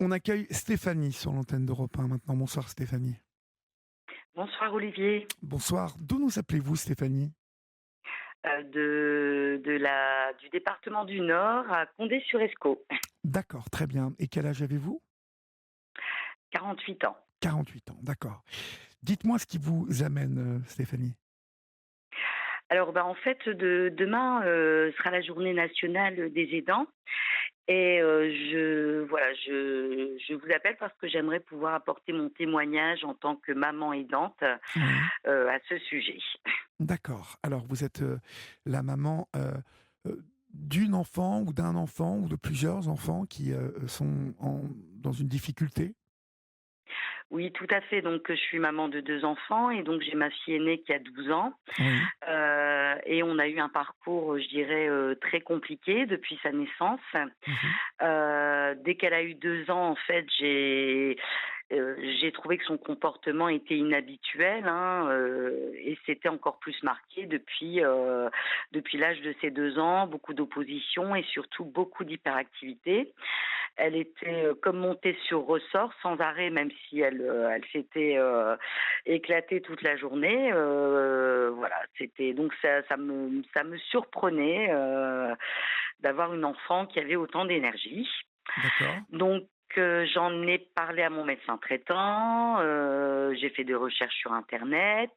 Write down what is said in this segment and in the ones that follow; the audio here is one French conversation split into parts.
On accueille Stéphanie sur l'antenne d'Europe 1 maintenant. Bonsoir Stéphanie. Bonsoir Olivier. Bonsoir. D'où nous appelez-vous Stéphanie? Du département du Nord à Condé-sur-Escaut. D'accord, très bien. Et quel âge avez-vous? 48 ans. 48 ans, d'accord. Dites-moi ce qui vous amène, Stéphanie. Alors en fait demain sera la journée nationale des aidants et je vous appelle parce que j'aimerais pouvoir apporter mon témoignage en tant que maman aidante Oui. à ce sujet. D'accord. Alors vous êtes la maman d'une enfant ou d'un enfant ou de plusieurs enfants qui sont dans une difficulté? Oui, tout à fait. Donc je suis maman de 2 enfants et donc j'ai ma fille aînée qui a 12 ans. Oui. Et on a eu un parcours, je dirais, très compliqué depuis sa naissance. Mhm. Dès qu'elle a eu 2 ans, en fait, j'ai trouvé que son comportement était inhabituel, hein, et c'était encore plus marqué depuis l'âge de ses 2 ans, beaucoup d'opposition et surtout beaucoup d'hyperactivité. Elle était, comme montée sur ressort sans arrêt, même si elle s'était, éclatée toute la journée, voilà, c'était donc ça me surprenait, d'avoir une enfant qui avait autant d'énergie. D'accord. Donc j'en ai parlé à mon médecin traitant, j'ai fait des recherches sur internet,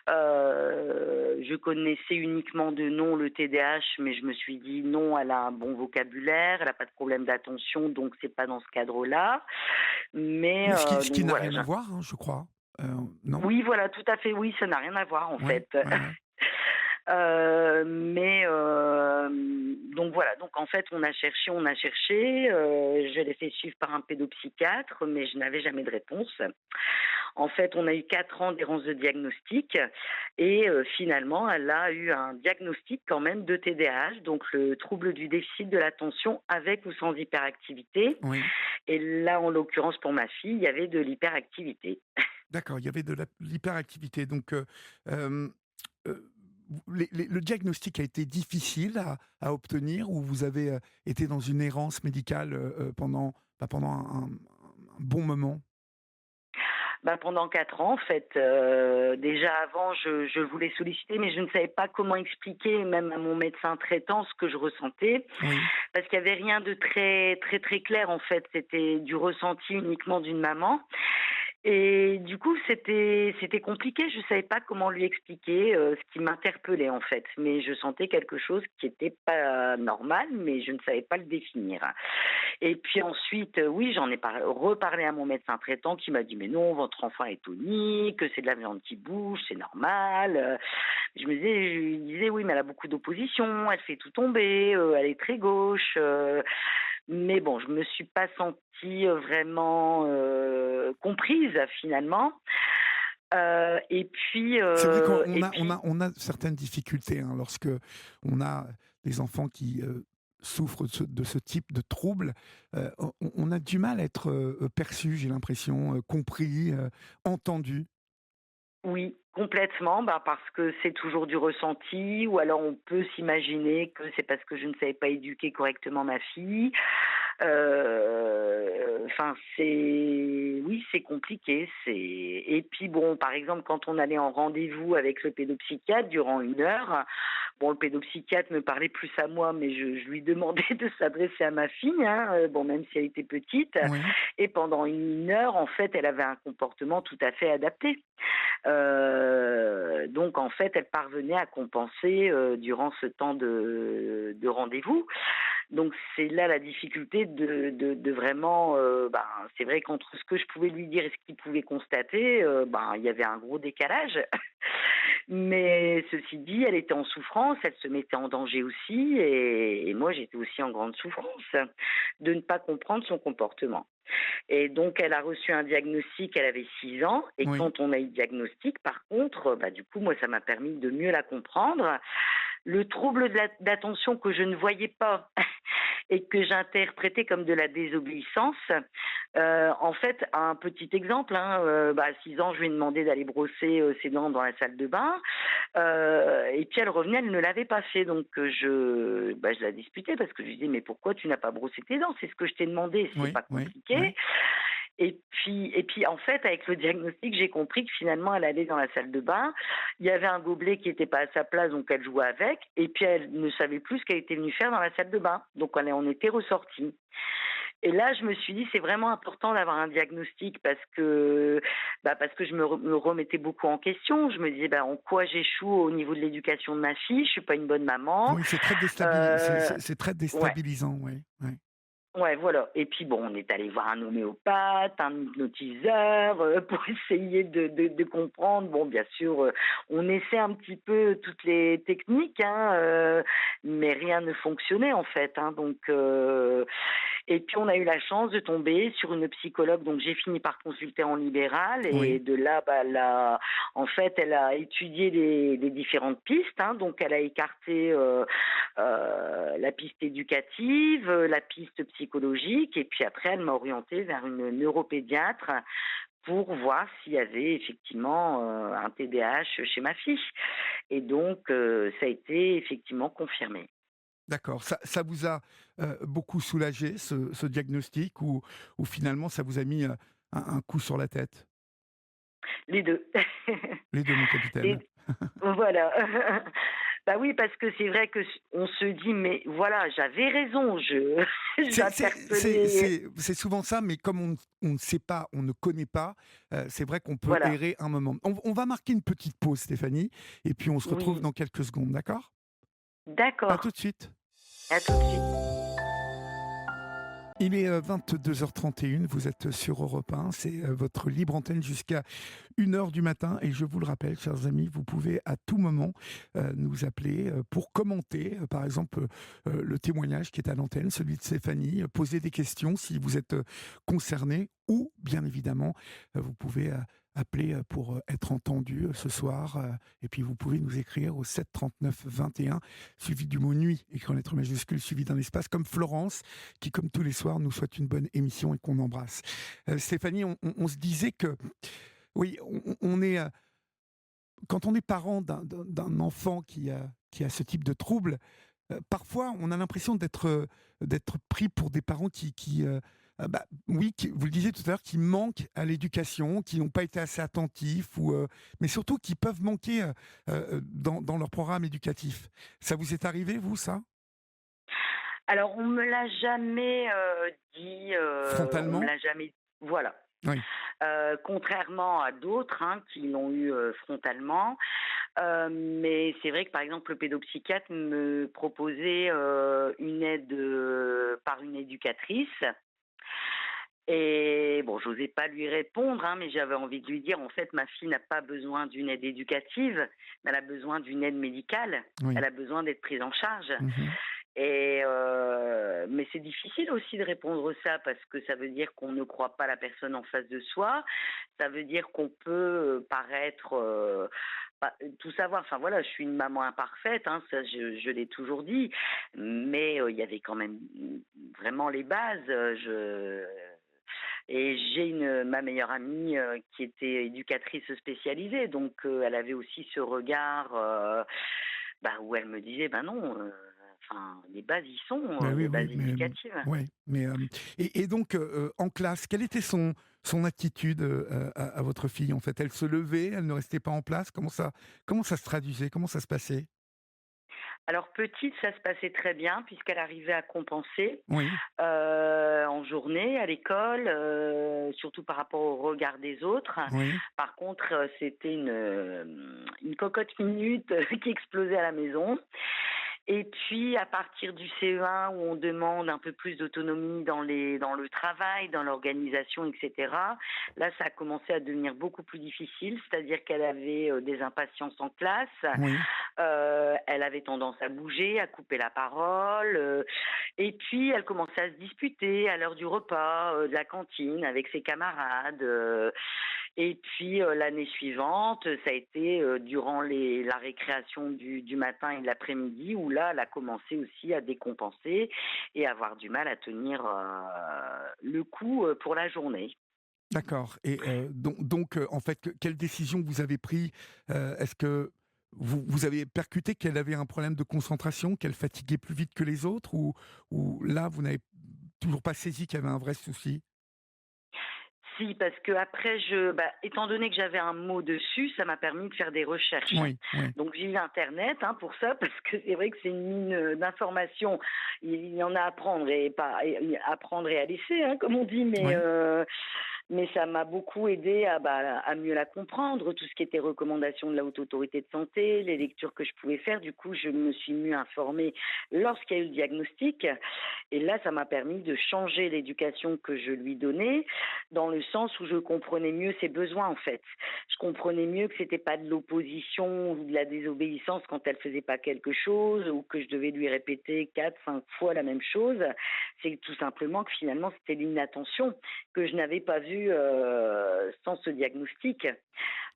je connaissais uniquement de nom le TDAH, mais je me suis dit: «Non, elle a un bon vocabulaire, elle a pas de problème d'attention, donc c'est pas dans ce cadre-là». Mais Mais ce qui donc n'a voilà, rien à voir, hein, je crois. Euh, non? oui, voilà, tout à fait, oui, ça n'a rien à voir en Ouais, fait. ouais, ouais. Donc voilà, donc en fait, on a cherché, je l'ai fait suivre par un pédopsychiatre, mais je n'avais jamais de réponse. En fait, on a eu 4 ans d'errance de diagnostic et finalement, elle a eu un diagnostic quand même de TDAH, donc le trouble du déficit de l'attention avec ou sans hyperactivité. Oui. Et là, en l'occurrence, pour ma fille, il y avait de l'hyperactivité. D'accord, il y avait de l'hyperactivité. Donc, euh, euh, le diagnostic a été difficile à obtenir ou vous avez été dans une errance médicale pendant un bon moment? Pendant 4 ans, en fait, déjà avant, je voulais solliciter, mais je ne savais pas comment expliquer, même à mon médecin traitant, ce que je ressentais, Oui, parce qu'il y avait rien de très très très clair, en fait. C'était du ressenti uniquement d'une maman. Et du coup, c'était compliqué. Je savais pas comment lui expliquer, ce qui m'interpellait, en fait. Mais je sentais quelque chose qui était pas normal, mais je ne savais pas le définir. Et puis ensuite, oui, j'en ai reparlé à mon médecin traitant qui m'a dit: «Mais non, votre enfant est tonique, c'est de la viande qui bouge, c'est normal». Je lui disais: «Oui, mais elle a beaucoup d'opposition, elle fait tout tomber, elle est très gauche». Mais bon, je me suis pas sentie, vraiment, comprise finalement. Et puis, c'est vrai qu'on et puis on a certaines difficultés hein, lorsque on a des enfants qui souffrent de ce type de trouble. On a du mal à être perçu, j'ai l'impression, compris, entendu. oui, complètement, parce que c'est toujours du ressenti ou alors on peut s'imaginer que c'est parce que je ne savais pas éduquer correctement ma fille. Enfin, oui, c'est compliqué. Et puis bon, par exemple, quand on allait en rendez-vous avec le pédopsychiatre durant 1 heure, bon, le pédopsychiatre me parlait plus à moi, mais je lui demandais de s'adresser à ma fille, hein, bon, même si elle était petite. Oui, Et pendant 1 heure, en fait, elle avait un comportement tout à fait adapté. Donc en fait, elle parvenait à compenser, durant ce temps de rendez-vous. Donc c'est là la difficulté de vraiment, c'est vrai qu'entre ce que je pouvais lui dire et ce qu'il pouvait constater, il y avait un gros décalage. Mais ceci dit, elle était en souffrance, elle se mettait en danger aussi et moi j'étais aussi en grande souffrance de ne pas comprendre son comportement. Et donc elle a reçu un diagnostic, elle avait 6 ans et oui. quand on a eu le diagnostic, par contre, du coup, moi, ça m'a permis de mieux la comprendre. Le trouble d'attention que je ne voyais pas et que j'interprétais comme de la désobéissance. En fait, un petit exemple, hein, à 6 ans, je lui ai demandé d'aller brosser, ses dents dans la salle de bain, et puis elle revenait, elle ne l'avait pas fait, donc je la disputais parce que je lui disais: «Mais pourquoi tu n'as pas brossé tes dents? C'est ce que je t'ai demandé, c'est Oui, pas oui, compliqué». oui. Et puis en fait, avec le diagnostic, j'ai compris que finalement, elle allait dans la salle de bain, il y avait un gobelet qui était pas à sa place, donc elle jouait avec, et puis elle ne savait plus ce qu'elle était venue faire dans la salle de bain. Donc on en était ressortis. Et là, je me suis dit: «C'est vraiment important d'avoir un diagnostic», parce que je me remettais beaucoup en question. Je me disais: «En quoi j'échoue au niveau de l'éducation de ma fille? Je suis pas une bonne maman». Oui, Heu, c'est très ouais. déstabilisant, oui, oui. Ouais, voilà. Et puis bon, on est allé voir un homéopathe, un hypnotiseur, pour essayer de comprendre. Bon, bien sûr, on essaie un petit peu toutes les techniques, hein, mais rien ne fonctionnait en fait, hein, et puis on a eu la chance de tomber sur une psychologue, donc j'ai fini par consulter en libéral, et Oui, de là, en fait, elle a étudié les différentes pistes, hein, donc elle a écarté, la piste éducative, la piste psychologique, et puis après elle m'a orientée vers une neuropédiatre pour voir s'il y avait effectivement, un TDAH chez ma fille, et donc ça a été effectivement confirmé. d'accord. Ça vous a, beaucoup soulagé ce diagnostic ou finalement ça vous a mis, un coup sur la tête? Les 2. Les 2, mon Les capitaine. Voilà. Bah oui, parce que c'est vrai que on se dit: «Mais voilà, j'avais raison, je j'interpellais». C'est souvent ça, mais comme on ne sait pas, on ne connaît pas, c'est vrai qu'on peut Voilà. errer un moment. On va marquer une petite pause, Stéphanie, et puis on se retrouve Oui, dans quelques secondes, d'accord? À tout d'accord. de suite. À tout de suite. Il est 22h31, vous êtes sur Europe 1, c'est votre libre antenne jusqu'à 1 heure du matin, et je vous le rappelle, chers amis, vous pouvez à tout moment nous appeler pour commenter, par exemple, le témoignage qui est à l'antenne, celui de Stéphanie, poser des questions si vous êtes concerné, ou bien évidemment, vous pouvez appeler pour être entendu ce soir, et puis vous pouvez nous écrire au 7 39 21, suivi du mot nuit, écrit en lettres majuscules, suivi d'un espace, comme Florence, qui, comme tous les soirs, nous souhaite une bonne émission et qu'on embrasse. Stéphanie, on se disait que oui, on est, quand on est parent d'un enfant qui a ce type de trouble, parfois on a l'impression d'être pris pour des parents oui, vous le disiez tout à l'heure, qui manquent à l'éducation, qui n'ont pas été assez attentifs, mais surtout qui peuvent manquer dans leur programme éducatif. Ça vous est arrivé, vous, ça? Alors on me l'a jamais, dit, on me Frontalement? l'a jamais, voilà. Oui, Contrairement à d'autres, hein, qui l'ont eu, frontalement. Mais c'est vrai que, par exemple, le pédopsychiatre me proposait, une aide, par une éducatrice, et bon, j'osais pas lui répondre, hein, mais j'avais envie de lui dire: «En fait, ma fille n'a pas besoin d'une aide éducative, mais elle a besoin d'une aide médicale. Elle oui. a besoin d'être prise en charge». Mmh. Mais c'est difficile aussi de répondre ça, parce que ça veut dire qu'on ne croit pas la personne en face de soi. Ça veut dire qu'on peut, paraître, tout savoir. Enfin voilà, je suis une maman imparfaite, hein, ça je l'ai toujours dit. Mais, il y avait quand même, vraiment les bases, et j'ai ma meilleure amie, qui était éducatrice spécialisée, donc elle avait aussi ce regard, où elle me disait: «Ben non, enfin les bases y sont, Bah, oui, les oui, bases mais éducatives». ouais, mais et donc en classe, quelle était son attitude, à votre fille, en fait? Elle se levait, elle ne restait pas en place? Comment ça se traduisait? Comment ça se passait? Alors petite, ça se passait très bien puisqu'elle arrivait à compenser, Oui, en journée, à l'école, surtout par rapport au regard des autres. oui, Par contre, c'était une cocotte minute qui explosait à la maison. Et puis à partir du CE1, où on demande un peu plus d'autonomie dans le travail, dans l'organisation, et cetera, là, ça a commencé à devenir beaucoup plus difficile, c'est-à-dire qu'elle avait, des impatiences en classe, oui. elle avait tendance à bouger, à couper la parole, et puis elle commençait à se disputer à l'heure du repas, de la cantine avec ses camarades, Et puis l'année suivante, ça a été durant la récréation du matin et de l'après-midi où là, elle a commencé aussi à décompenser et avoir du mal à tenir le coup pour la journée. D'accord. Et en fait, quelle décision vous avez pris? Est-ce que vous avez percuté qu'elle avait un problème de concentration, qu'elle fatiguait plus vite que les autres, ou là, vous n'avez toujours pas saisi qu'il y avait un vrai souci? Si, parce que après, étant donné que j'avais un mot dessus, ça m'a permis de faire des recherches. Oui, oui, Donc j'ai eu Internet pour ça, parce que c'est vrai que c'est une mine d'informations. Il y en a à prendre et pas à prendre et à laisser, comme on dit, oui. mais ça m'a beaucoup aidé à mieux la comprendre, tout ce qui était recommandations de la Haute Autorité de Santé, les lectures que je pouvais faire. Du coup, je me suis mieux informée lorsqu'il y a eu le diagnostic. Et là, ça m'a permis de changer l'éducation que je lui donnais, dans le sens où je comprenais mieux ses besoins, en fait. Je comprenais mieux que c'était pas de l'opposition ou de la désobéissance quand elle faisait pas quelque chose, ou que je devais lui répéter 4, 5 fois la même chose. C'est tout simplement que finalement, c'était l'inattention que je n'avais pas vue sans ce diagnostic.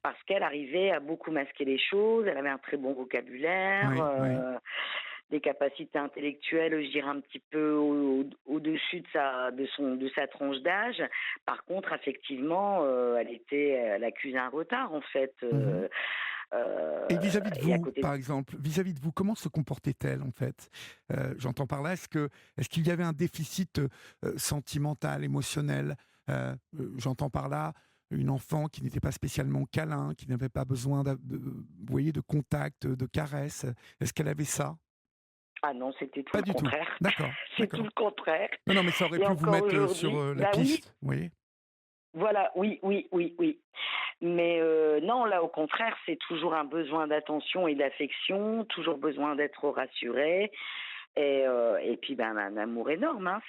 Parce qu'elle arrivait à beaucoup masquer les choses, elle avait un très bon vocabulaire, Oui, oui. des capacités intellectuelles, je dirais un petit peu au-dessus de sa tranche d'âge. Par contre, effectivement, elle accusait un retard en fait. Mmh. Et vis-à-vis de Et à vous, côté, par exemple, vis-à-vis de vous, comment se comportait-elle, en fait? J'entends par là, est-ce qu'il y avait un déficit, sentimental, émotionnel? J'entends par là une enfant qui n'était pas spécialement câlin, qui n'avait pas besoin vous voyez, de contact, de caresses. Est-ce qu'elle avait ça? ah non, c'était tout Pas le du tout. contraire. D'accord, C'est tout d'accord. le contraire. Non, non, mais ça aurait Et pu vous encore mettre, sur, aujourd'hui, la bah oui, piste, vous voyez? voilà, oui, oui, oui, oui. Mais non, là, au contraire, c'est toujours un besoin d'attention et d'affection, toujours besoin d'être rassuré. Et puis, ben, un amour énorme.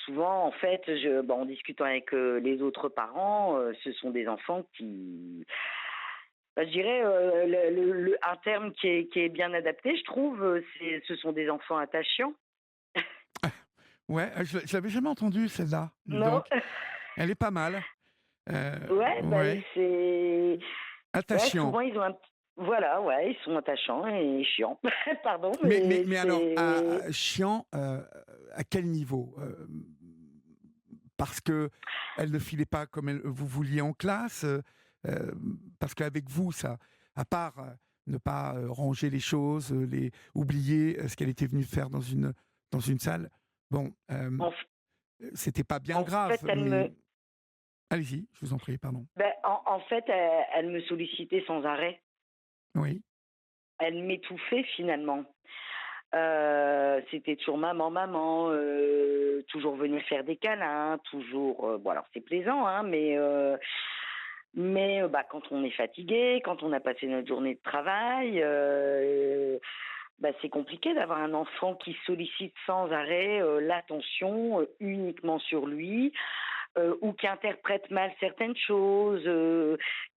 Souvent, en fait, en discutant avec les autres parents, ce sont des enfants qui, je dirais, un terme qui est bien adapté, je trouve, ce sont des enfants attachants. Ouais, je l'avais jamais entendue celle-là, dis Non. donc. Elle est pas mal. Ouais, Ouais. ouais, Attachant. souvent ils ont voilà, ouais, ils sont attachants et chiants. Pardon, mais Mais alors, c'est chiant, à quel niveau? Parce que elle ne filait pas comme vous vouliez en classe? Parce qu'avec vous, ça, à part, ne pas, ranger les choses, les oublier, ce qu'elle était venue faire dans une salle, bon, en f c'était pas bien en fait, grave, mais allez-y, je vous en prie, pardon. en fait, elle me sollicitait sans arrêt. Oui. Elle m'étouffait finalement. C'était toujours maman, maman, toujours venir faire des câlins, toujours, bon alors c'est plaisant, quand on est fatigué, quand on a passé notre journée de travail, c'est compliqué d'avoir un enfant qui sollicite sans arrêt, l'attention, uniquement sur lui, ou qui interprète mal certaines choses,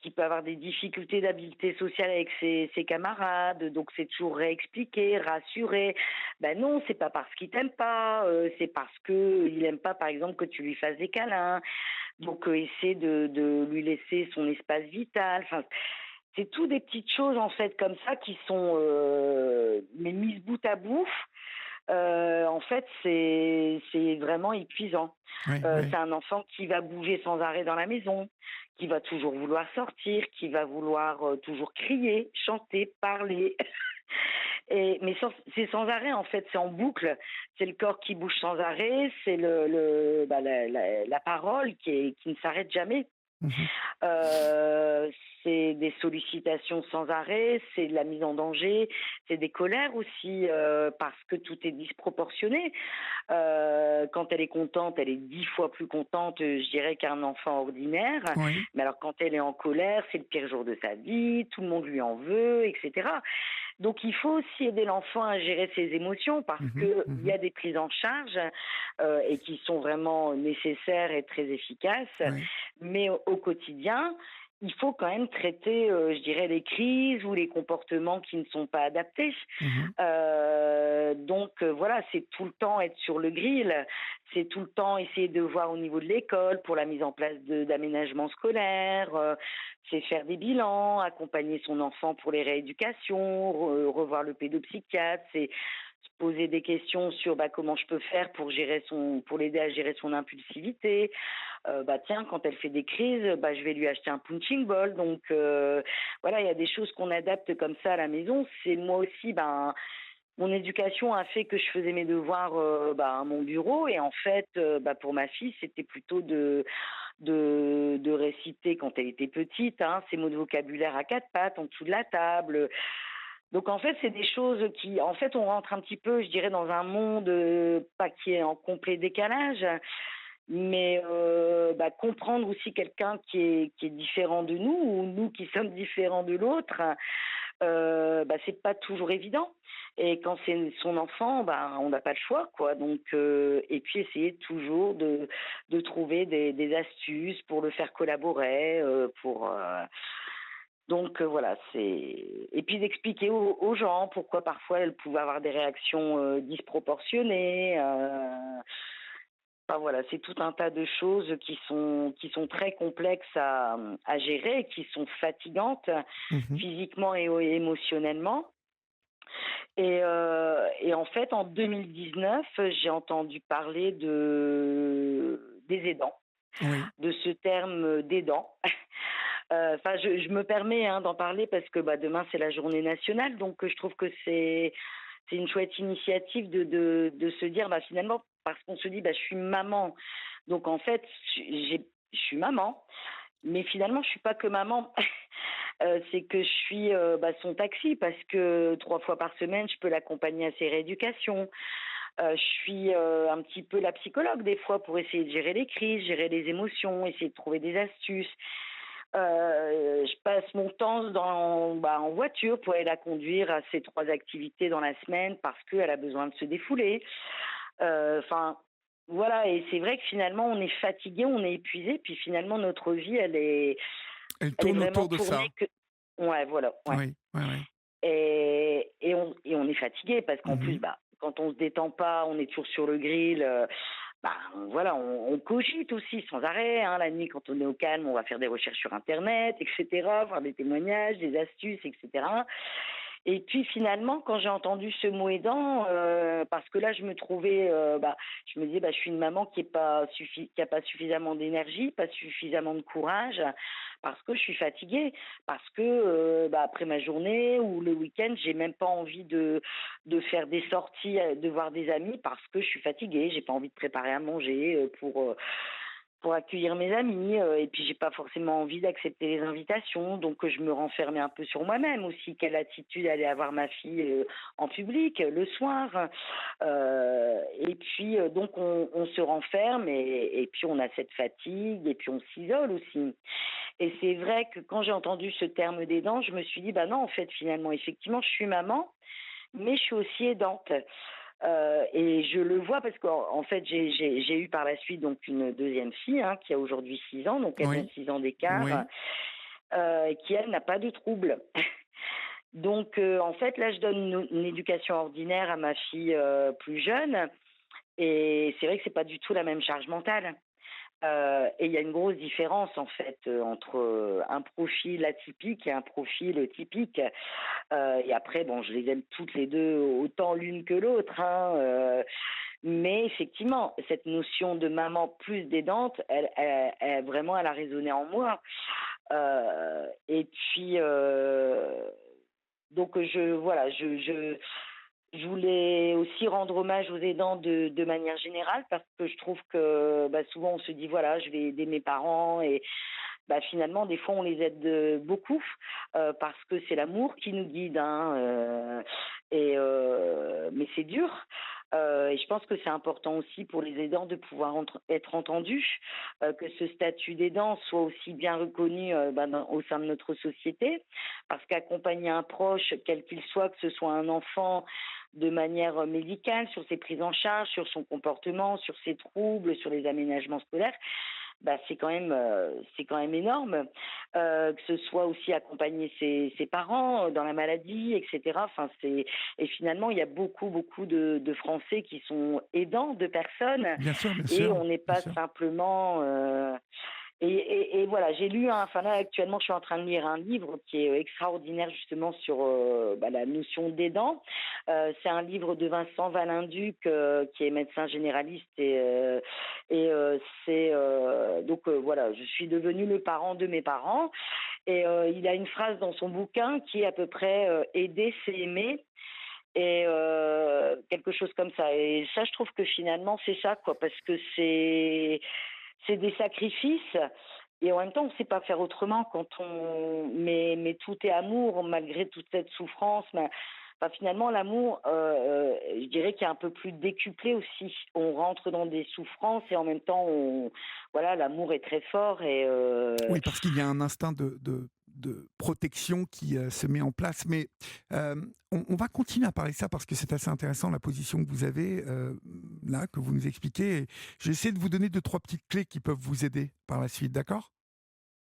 qui peut avoir des difficultés d'habileté sociale avec ses camarades, donc c'est toujours réexpliquer, rassurer. Ben non, c'est pas parce qu'il t'aime pas, c'est parce qu'il aime pas, par exemple, que tu lui fasses des câlins. Donc essaie de lui laisser son espace vital. Enfin, c'est tout des petites choses en fait comme ça qui sont mais mises bout à bout. En fait, c'est vraiment épuisant. Oui, oui. C'est un enfant qui va bouger sans arrêt dans la maison, qui va toujours vouloir sortir, qui va vouloir toujours crier, chanter, parler. C'est sans arrêt en fait, c'est en boucle. C'est le corps qui bouge sans arrêt, c'est la parole qui ne s'arrête jamais. Mmh. Heu, c'est des sollicitations sans arrêt, c'est de la mise en danger, c'est des colères aussi, parce que tout est disproportionné. Quand elle est contente, elle est 10 fois plus contente, je dirais, qu'un enfant ordinaire. Oui. Mais alors quand elle est en colère, c'est le pire jour de sa vie, tout le monde lui en veut, et cetera. Donc il faut aussi aider l'enfant à gérer ses émotions parce Mmh mh. qu'il y Mmh. a des prises en charge, et qui sont vraiment nécessaires et très efficaces. Oui. Mais au quotidien, il faut quand même traiter, je dirais, les crises ou les comportements qui ne sont pas adaptés. Mmh. Voilà, c'est tout le temps être sur le grill, c'est tout le temps essayer de voir au niveau de l'école pour la mise en place d'aménagements scolaires, c'est faire des bilans, accompagner son enfant pour les rééducations, revoir le pédopsychiatre, c'est se poser des questions sur comment je peux faire pour l'aider à gérer son impulsivité. Tiens, quand elle fait des crises, je vais lui acheter un punching ball. Donc voilà, il y a des choses qu'on adapte comme ça à la maison. C'est moi aussi, mon éducation a fait que je faisais mes devoirs à mon bureau, et en fait, pour ma fille, c'était plutôt de réciter quand elle était petite, hein, ses mots de vocabulaire à quatre pattes en dessous de la table. Donc en fait, c'est des choses qui, en fait, on rentre un petit peu, je dirais, dans un monde pas qui est en complet décalage, mais comprendre aussi quelqu'un qui est différent de nous, ou nous qui sommes différents de l'autre, c'est pas toujours évident. Et quand c'est son enfant, on n'a pas le choix, quoi. Donc et puis essayer toujours de trouver des astuces pour le faire collaborer, voilà, et puis d'expliquer aux gens pourquoi parfois elles pouvaient avoir des réactions disproportionnées. Enfin voilà, c'est tout un tas de choses qui sont très complexes à gérer, et qui sont fatigantes Mmh. physiquement et émotionnellement. Et en fait, en 2019, j'ai entendu parler des aidants, Oui. de ce terme d'aidant. Enfin, je me permets, hein, d'en parler parce que demain c'est la journée nationale, donc je trouve que c'est une chouette initiative de se dire, finalement, parce qu'on se dit, je suis maman, donc en fait je suis maman, mais finalement je suis pas que maman. C'est que je suis son taxi, parce que 3 fois par semaine je peux l'accompagner à ses rééducations. Je suis un petit peu la psychologue des fois, pour essayer de gérer les crises, gérer les émotions, essayer de trouver des astuces. Je passe mon temps en voiture pour aller la conduire à ses 3 activités dans la semaine, parce qu'elle a besoin de se défouler. Enfin, voilà, et c'est vrai que finalement on est fatigué, on est épuisé, puis finalement notre vie Elle elle est tourne vraiment autour de tournée ça. que ouais, voilà, ouais. Oui, oui, oui. Et on est fatigué, parce qu'en plus, Mmh. quand on se détend pas, on est toujours sur le grill, voilà, on cogite aussi sans arrêt, hein. La nuit, quand on est au calme, on va faire des recherches sur internet, et cetera, voir des témoignages, des astuces, et cetera. Et puis finalement, quand j'ai entendu ce mot aidant, parce que là je me trouvais, je me disais, je suis une maman qui a pas suffisamment d'énergie, pas suffisamment de courage, parce que je suis fatiguée, parce que après ma journée ou le week-end, j'ai même pas envie de faire des sorties, de voir des amis, parce que je suis fatiguée, j'ai pas envie de préparer à manger pour accueillir mes amis, et puis j'ai pas forcément envie d'accepter les invitations, donc je me renfermais un peu sur moi-même aussi. Quelle attitude aller avoir ma fille en public le soir, et puis donc on se renferme, et puis on a cette fatigue, et puis on s'isole aussi. Et c'est vrai que quand j'ai entendu ce terme d'aidant, je me suis dit, non, en fait, finalement, effectivement, je suis maman, mais je suis aussi aidante. Et je le vois parce qu'en fait, j'ai eu par la suite donc une deuxième fille, hein, qui a aujourd'hui 6 ans, donc elles ont Oui, 6 ans d'écart, oui. qui, elle, n'a pas de trouble. Donc, en fait, là, je donne une éducation ordinaire à ma fille plus jeune, et c'est vrai que c'est pas du tout la même charge mentale. Et il y a une grosse différence, en fait, entre un profil atypique et un profil typique. Et après, bon, je les aime toutes les deux autant l'une que l'autre, hein, mais effectivement, cette notion de maman plus d'aidante, elle a résonné en moi. Et puis, donc voilà, je voulais aussi rendre hommage aux aidants de manière générale, parce que je trouve que souvent on se dit, voilà, je vais aider mes parents, et finalement des fois on les aide beaucoup, parce que c'est l'amour qui nous guide, hein, mais c'est dur. Et je pense que c'est important aussi pour les aidants de pouvoir être entendus, que ce statut d'aidant soit aussi bien reconnu au sein de notre société, parce qu'accompagner un proche, quel qu'il soit, que ce soit un enfant, de manière médicale, sur ses prises en charge, sur son comportement, sur ses troubles, sur les aménagements scolaires, bah, c'est quand même énorme, que ce soit aussi accompagner ses parents, dans la maladie et cetera. Enfin, c'est et finalement, il y a beaucoup, beaucoup de Français qui sont aidants de personnes Bien et sûr, on n'est bien pas sûr. simplement, et voilà, j'ai lu enfin là, actuellement, je suis en train de lire un livre qui est extraordinaire justement sur, bah, la notion d'aidant. C'est un livre de Vincent Valinduc, qui est médecin généraliste c'est, donc voilà, je suis devenue le parent de mes parents et il a une phrase dans son bouquin qui est à peu près, «Aider, c'est aimer» et quelque chose comme ça et ça, je trouve que finalement, c'est ça, quoi, parce que c'est des sacrifices et en même temps, on ne sait pas faire autrement quand on mais tout est amour malgré toute cette souffrance, mais enfin, finalement, l'amour, je dirais qu'il est un peu plus décuplé aussi. On rentre dans des souffrances et en même temps, on voilà, l'amour est très fort et Oui, parce qu'il y a un instinct de protection qui se met en place. Mais on va continuer à parler de ça parce que c'est assez intéressant la position que vous avez là, que vous nous expliquez. Et je vais essayer de vous donner deux, trois petites clés qui peuvent vous aider par la suite, d'accord?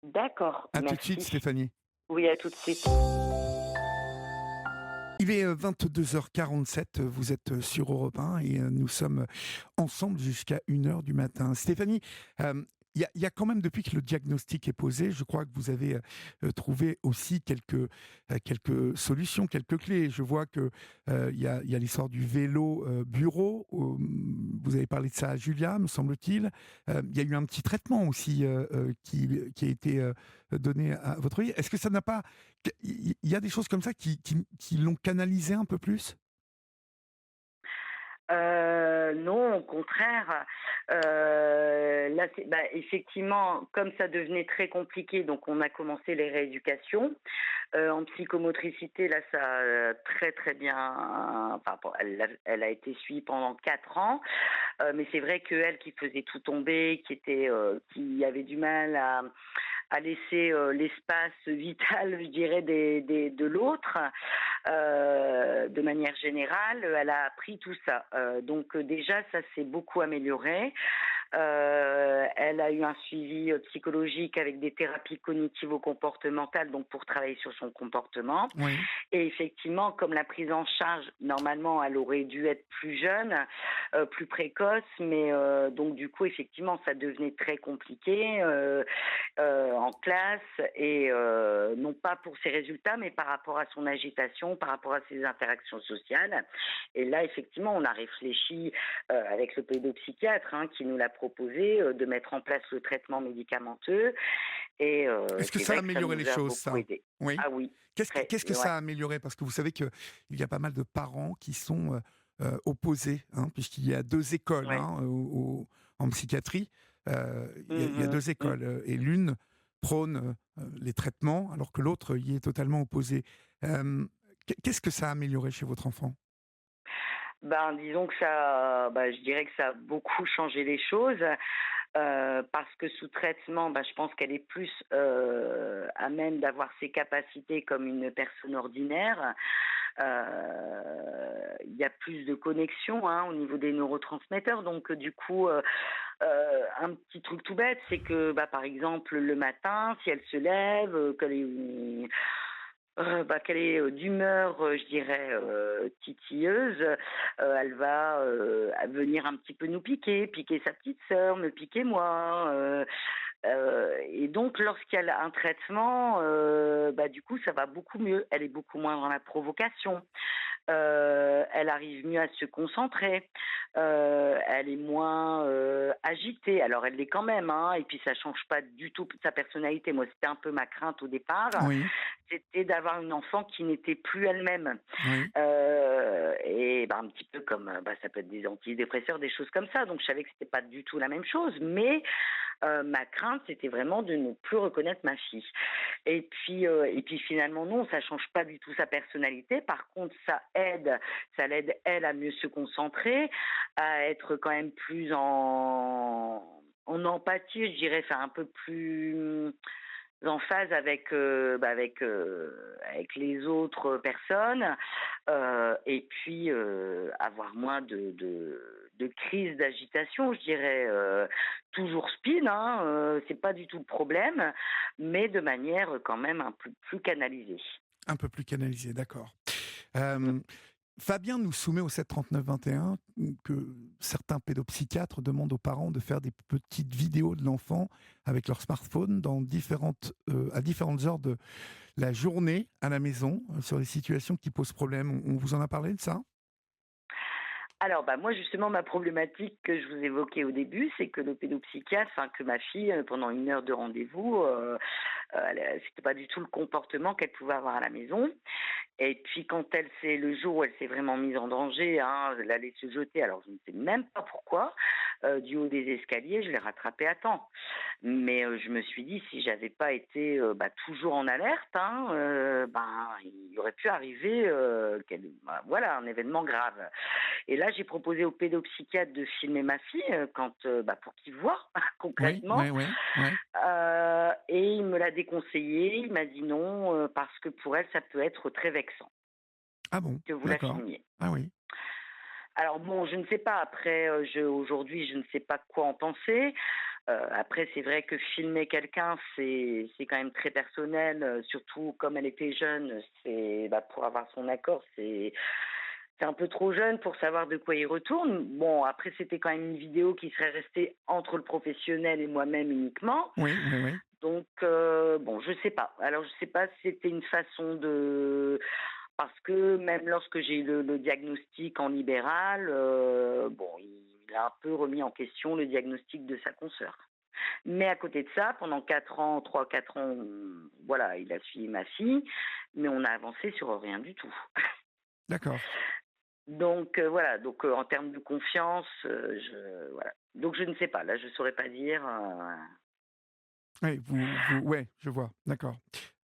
d'accord, À tout de suite, merci. Stéphanie. Oui, à tout de suite. Il est 22h47, vous êtes sur Europe 1 et nous sommes ensemble jusqu'à 1h du matin. Stéphanie, il y a quand même, depuis que le diagnostic est posé, je crois que vous avez trouvé aussi quelques solutions, quelques clés. Je vois que il y a l'histoire du vélo bureau. Vous avez parlé de ça à Julia, me semble-t-il. Il y a eu un petit traitement aussi qui a été donné à votre vie. Est-ce que ça n'a pas il y a des choses comme ça qui l'ont canalisé un peu plus? Non, au contraire, là, c'est bah, effectivement, comme ça devenait très compliqué, donc on a commencé les rééducations. En psychomotricité, là, ça a très, très bien enfin, bon, elle a été suivie pendant 4 ans, mais c'est vrai qu'elle qui faisait tout tomber, qui avait du mal à laisser, l'espace vital, je dirais, de l'autre, de manière générale, elle a appris tout ça. Donc déjà, ça s'est beaucoup amélioré. Elle a eu un suivi, psychologique avec des thérapies cognitivo-comportementales, donc pour travailler sur son comportement. Oui. Et effectivement, comme la prise en charge, normalement, elle aurait dû être plus jeune, plus précoce, mais donc du coup, effectivement, ça devenait très compliqué en classe et non pas pour ses résultats, mais par rapport à son agitation, par rapport à ses interactions sociales. Et là, effectivement, on a réfléchi avec le pédopsychiatre qui nous l'a proposé de mettre en place le traitement médicamenteux et Est-ce que c'est ça a vrai que ça amélioré les nous a choses, beaucoup ça? aidés. Oui? Ah oui, très, Qu'est-ce que ouais. ça a amélioré? Parce que vous savez qu'il y a pas mal de parents qui sont, opposés, hein, puisqu'il y a 2 écoles, Ouais. hein, en psychiatrie. Il y a Mmh 2 mh. Mmh. écoles, et l'une prône, les traitements, alors que l'autre y est totalement opposée. Qu'est-ce que ça a amélioré chez votre enfant? Ben, disons que ça bah, je dirais que ça a beaucoup changé les choses, parce que sous traitement, bah, je pense qu'elle est plus, à même d'avoir ses capacités comme une personne ordinaire. Il y a plus de connexion, au niveau des neurotransmetteurs donc du coup, un petit truc tout bête, c'est que, bah, par exemple, le matin, si elle se lève, qu'elle est, d'humeur, je dirais, titilleuse, elle va, venir un petit peu nous piquer sa petite sœur, me piquer moi, et donc lorsqu'il y a un traitement, bah, du coup, ça va beaucoup mieux. Elle est beaucoup moins dans la provocation. Elle arrive mieux à se concentrer, elle est moins, agitée. Alors elle l'est quand même, et puis ça change pas du tout sa personnalité. Moi, c'était un peu ma crainte au départ, Oui, c'était d'avoir une enfant qui n'était plus elle-même. oui. Et bah, un petit peu comme, bah, ça peut être des antidépresseurs, des choses comme ça. Donc je savais que c'était pas du tout la même chose, mais ma crainte, c'était vraiment de ne plus reconnaître ma fille. Et puis finalement non, ça change pas du tout sa personnalité. Par contre, ça l'aide elle à mieux se concentrer, à être quand même plus en empathie, je dirais, enfin un peu plus en phase avec, avec les autres personnes, et puis, avoir moins de crises d'agitation, je dirais, toujours speed, c'est pas du tout le problème, mais de manière, quand même un peu plus canalisée. Un peu plus canalisé, d'accord. Mmh. Hem, Fabien nous soumet au 7 39 21 que certains pédopsychiatres demandent aux parents de faire des petites vidéos de l'enfant avec leur smartphone à différentes heures de la journée à la maison, sur les situations qui posent problème. On vous en a parlé de ça? Alors, bah, moi, justement, ma problématique que je vous évoquais au début, c'est que le pédopsychiatre, enfin, que ma fille, pendant 1 heure de rendez-vous, c'était pas du tout le comportement qu'elle pouvait avoir à la maison. Et puis quand le jour où elle s'est vraiment mise en danger, hein, elle allait se jeter, alors je ne sais même pas pourquoi, du haut des escaliers, je l'ai rattrapée à temps. Mais je me suis dit, si j'avais pas été toujours en alerte, hein, il aurait pu arriver voilà, un événement grave. Et là, j'ai proposé au pédopsychiatre de filmer ma fille pour qu'il voie Oui, concrètement. oui, oui, oui. Et il me l'a déconseillé. Il m'a dit non parce que pour elle, ça peut être très vexant Ah bon? que vous la D'accord. filmiez. Ah oui. Alors bon, je ne sais pas. Après, aujourd'hui, je ne sais pas quoi en penser. Après, c'est vrai que filmer quelqu'un, c'est quand même très personnel. Surtout comme elle était jeune, pour avoir son accord, c'est un peu trop jeune pour savoir de quoi il retourne. Bon, après, c'était quand même une vidéo qui serait restée entre le professionnel et moi-même uniquement. Oui, oui, oui. Donc, bon, je sais pas. Alors, je sais pas si c'était une façon de... Parce que même lorsque j'ai eu le diagnostic en libéral, il a un peu remis en question le diagnostic de sa consoeur. Mais à côté de ça, pendant 4 ans, 3 4 ans, voilà, il a suivi ma fille, mais on a avancé sur rien du tout. D'accord. Donc voilà, donc en termes de confiance, voilà. Donc je ne sais pas, là je saurais pas dire. Oui, ouais, je vois, d'accord.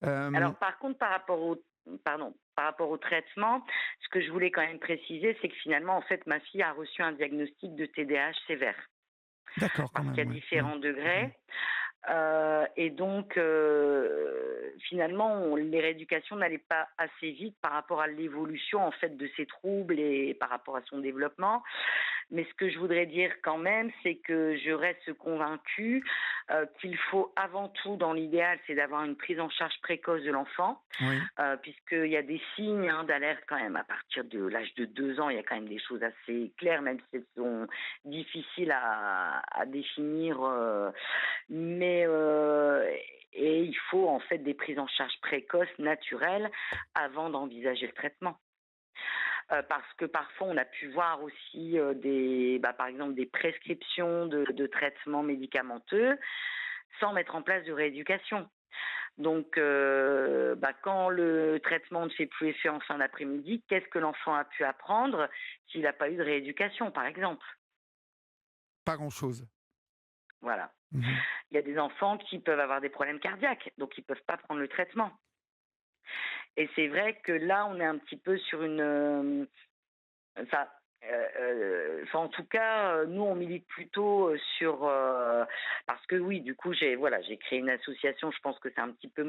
Hem, Alors par contre, par rapport au traitement, ce que je voulais quand même préciser, c'est que finalement, en fait, ma fille a reçu un diagnostic de TDAH sévère, d'accord quand parce qu'il même, y a ouais, ouais. différents Mmh. degrés. Et donc, finalement, les rééducations n'allaient pas assez vite par rapport à l'évolution en fait de ses troubles et par rapport à son développement. Mais ce que je voudrais dire quand même, c'est que je reste convaincue qu'il faut avant tout, dans l'idéal, c'est d'avoir une prise en charge précoce de l'enfant, Oui, puisqu'il y a des signes d'alerte quand même à partir de l'âge de 2 ans. Il y a quand même des choses assez claires, même si elles sont difficiles à définir. Mais et il faut en fait des prises en charge précoces, naturelles, avant d'envisager le traitement. Parce que parfois on a pu voir aussi par exemple des prescriptions de traitements médicamenteux sans mettre en place de rééducation. Donc, quand le traitement ne fait plus effet en fin d'après-midi, qu'est-ce que l'enfant a pu apprendre s'il n'a pas eu de rééducation, par exemple? pas grand-chose. Voilà. Mmh. Il y a des enfants qui peuvent avoir des problèmes cardiaques, donc ils ne peuvent pas prendre le traitement. Et c'est vrai que là, on est un petit peu sur enfin, en tout cas, nous, on milite plutôt parce que oui, du coup, j'ai créé une association. Je pense que c'est un petit peu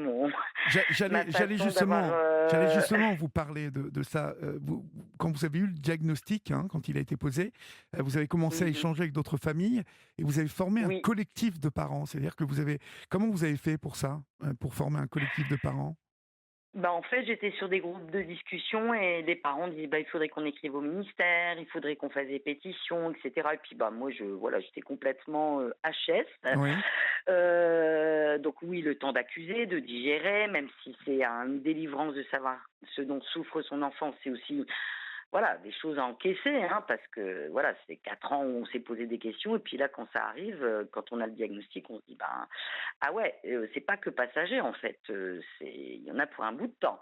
J'a ma j'allais façon d'avoir. justement vous parler de ça. Quand vous avez eu le diagnostic, hein, quand il a été posé, vous avez commencé à Mhm. échanger avec d'autres familles et vous avez formé un Oui. collectif de parents. C'est-à-dire que comment vous avez fait pour ça, pour former un collectif de parents? En fait, j'étais sur des groupes de discussion et des parents disaient, il faudrait qu'on écrive au ministère, il faudrait qu'on fasse des pétitions, etc. Et puis, moi, voilà, j'étais complètement HS. Oui, Donc oui, le temps d'accuser, de digérer, même si c'est une délivrance de savoir ce dont souffre son enfant, c'est aussi voilà, des choses à encaisser, hein, parce que voilà, c'est 4 ans où on s'est posé des questions, et puis là, quand ça arrive, quand on a le diagnostic, on se dit, ah ouais, c'est pas que passager en fait, il y en a pour un bout de temps.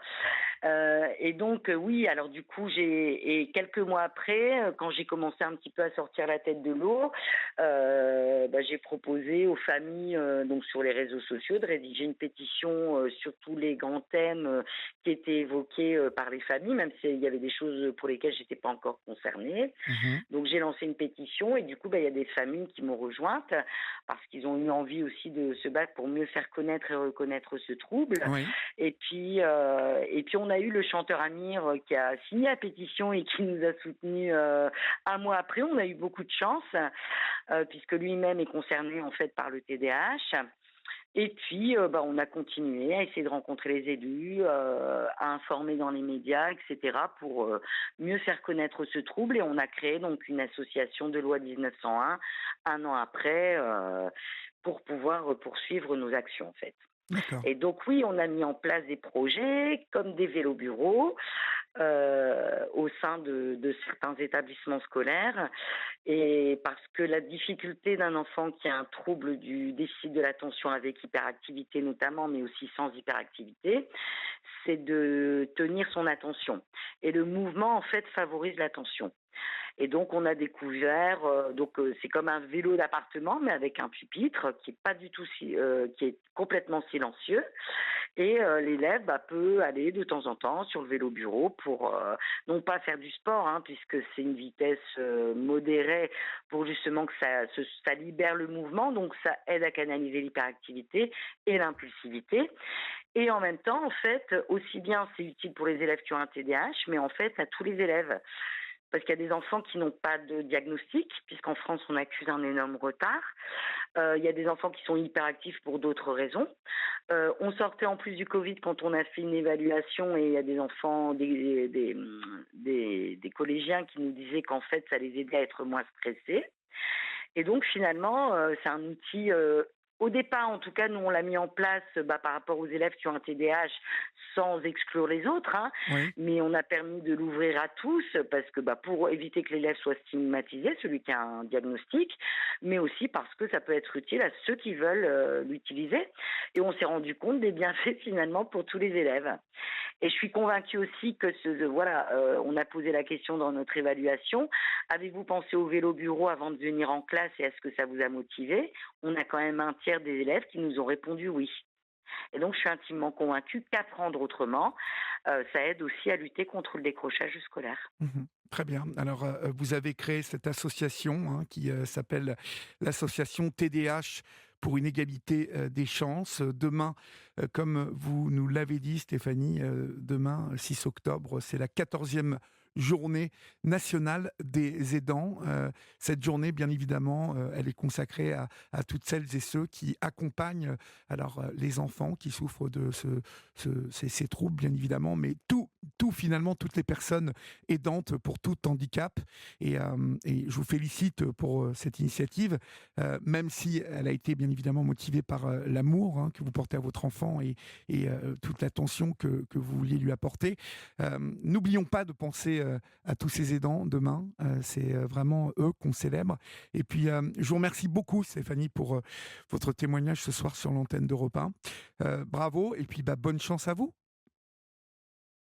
Et donc, oui, alors du coup, et quelques mois après, quand j'ai commencé un petit peu à sortir la tête de l'eau, j'ai proposé aux familles, donc sur les réseaux sociaux, de rédiger une pétition sur tous les grands thèmes qui étaient évoqués par les familles, même s'il y avait des choses pour lesquelles lesquelles j'étais pas encore concernée. Mmh. Donc j'ai lancé une pétition et du coup, il y a des familles qui m'ont rejointe parce qu'ils ont eu envie aussi de se battre pour mieux faire connaître et reconnaître ce trouble. Oui, Et puis on a eu le chanteur Amir qui a signé la pétition et qui nous a soutenus un mois après. On a eu beaucoup de chance puisque lui-même est concerné en fait par le TDAH. Et puis, on a continué à essayer de rencontrer les élus, à informer dans les médias, etc., pour mieux faire connaître ce trouble. Et on a créé donc une association de loi 1901, un an après, pour pouvoir poursuivre nos actions, en fait. d'accord. Et donc oui, on a mis en place des projets comme des vélos-bureaux au sein de certains établissements scolaires. Et parce que la difficulté d'un enfant qui a un trouble du déficit de l'attention avec hyperactivité notamment, mais aussi sans hyperactivité, c'est de tenir son attention. Et le mouvement, en fait, favorise l'attention. Et donc, on a découvert, c'est comme un vélo d'appartement, mais avec un pupitre qui est pas du tout, qui est complètement silencieux. Et l'élève peut aller de temps en temps sur le vélo bureau pour non pas faire du sport, hein, puisque c'est une vitesse modérée pour justement que ça libère le mouvement, donc ça aide à canaliser l'hyperactivité et l'impulsivité. Et en même temps, en fait, aussi bien c'est utile pour les élèves qui ont un TDAH, mais en fait à tous les élèves. Parce qu'il y a des enfants qui n'ont pas de diagnostic, puisqu'en France, on accuse un énorme retard. Il y a des enfants qui sont hyperactifs pour d'autres raisons. On sortait en plus du Covid quand on a fait une évaluation et il y a des enfants, des collégiens qui nous disaient qu'en fait, ça les aidait à être moins stressés. Et donc finalement, c'est un outil. Au départ, en tout cas, nous on l'a mis en place par rapport aux élèves qui ont un TDAH, sans exclure les autres, hein, Oui, mais on a permis de l'ouvrir à tous parce que pour éviter que l'élève soit stigmatisé, celui qui a un diagnostic, mais aussi parce que ça peut être utile à ceux qui veulent l'utiliser. Et on s'est rendu compte des bienfaits finalement pour tous les élèves. Et je suis convaincue aussi que on a posé la question dans notre évaluation. Avez-vous pensé au vélo bureau avant de venir en classe et est-ce que ça vous a motivé? On a quand même un tiers des élèves qui nous ont répondu oui. Et donc, je suis intimement convaincue qu'apprendre autrement, ça aide aussi à lutter contre le décrochage scolaire. mmh, très bien. Alors, vous avez créé cette association, hein, qui s'appelle l'association TDH pour une égalité des chances. Demain, comme vous nous l'avez dit, Stéphanie, demain, 6 octobre, c'est la 14e journée nationale des aidants. Cette journée, bien évidemment, elle est consacrée à toutes celles et ceux qui accompagnent les enfants qui souffrent de ces troubles, bien évidemment, mais finalement, toutes les personnes aidantes pour tout handicap. Et je vous félicite pour cette initiative, même si elle a été bien évidemment motivée par l'amour, hein, que vous portez à votre enfant et toute l'attention que vous vouliez lui apporter. N'oublions pas de penser à tous ces aidants demain. C'est vraiment eux qu'on célèbre. Et puis, je vous remercie beaucoup, Stéphanie, pour votre témoignage ce soir sur l'antenne d'Europe 1. Bravo et puis bonne chance à vous.